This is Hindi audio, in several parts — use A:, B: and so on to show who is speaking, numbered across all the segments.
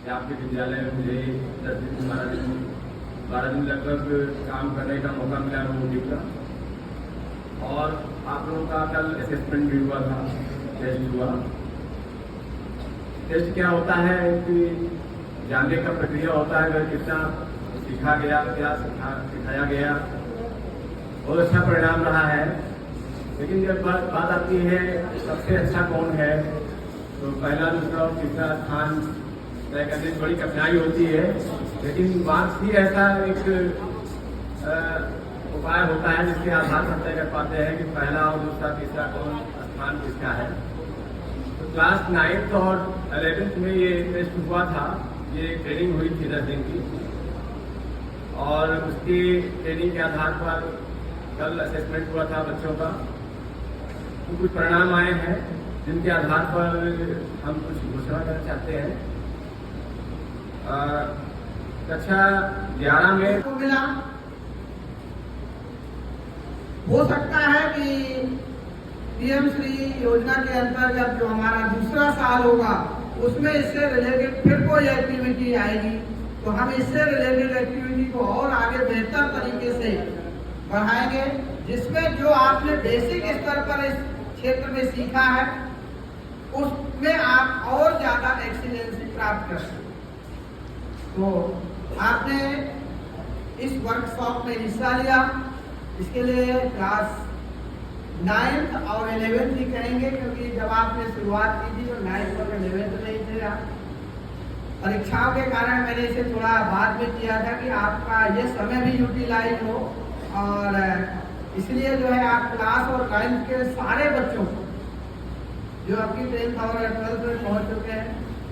A: कि आपके विद्यालय में मुझे 10 दिन 12 दिन लगभग काम करने का मौका मिला रोबोटिक का। और आप लोगों का कल असेसमेंट भी हुआ था, टेस्ट हुआ। टेस्ट क्या होता है कि जानने का प्रक्रिया होता है अगर कितना सीखा गया, क्या सिखाया गया। बहुत अच्छा परिणाम रहा है। लेकिन जब बात आती है सबसे अच्छा कौन है, तो पहला, दूसरा और तीसरा स्थान तय करने में बड़ी कठिनाई होती है। लेकिन बात ही ऐसा एक उपाय होता है जिसके आधार पर तय कर पाते हैं कि पहला और दूसरा तीसरा कौन स्थान किसका है। तो क्लास 9th और 11th में ये टेस्ट हुआ था। ये ट्रेनिंग हुई थी 10 दिन की, और उसकी ट्रेनिंग के आधार पर कल असेसमेंट हुआ था बच्चों का। तो कुछ परिणाम आए हैं जिनके आधार पर हम कुछ घोषणा करना चाहते हैं। कक्षा 11 में
B: को मिला। हो सकता है कि पीएम श्री योजना के अंतर्गत जो हमारा दूसरा साल होगा उसमें इससे रिलेटेड फिर कोई एक्टिविटी आएगी, तो हम इससे रिलेटेड एक्टिविटी को और आगे बेहतर तरीके से बढ़ाएंगे, जिसमें जो आपने बेसिक स्तर पर इस क्षेत्र में सीखा है उसमें आप और ज्यादा एक्सीलेंसी प्राप्त कर सकें। तो आपने इस वर्कशॉप में हिस्सा लिया, इसके लिए क्लास 9th और 11th ही कहेंगे, क्योंकि जब आपने शुरुआत की थी तो 9th और 11th नहीं थे आप। परीक्षाओं के कारण मैंने इसे थोड़ा बाद में किया था कि आपका ये समय भी यूटिलाइज हो, और इसलिए जो है आप क्लास और 9th के सारे बच्चों को जो आपकी 10th और 12th में पहुंच चुके हैं,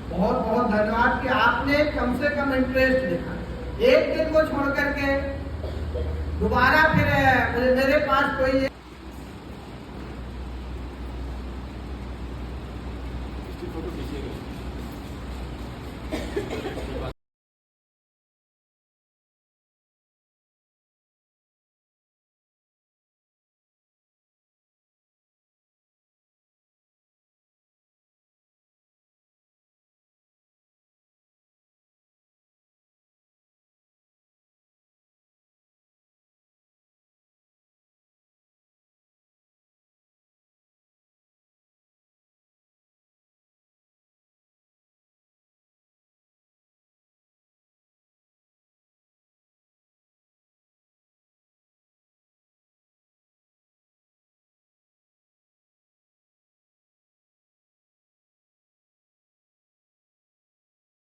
B: बहुत बहुत धन्यवाद कि आपने कम से कम इंटरेस्ट दिखा। एक दिन को छोड़ करके दोबारा फिर मेरे पास कोई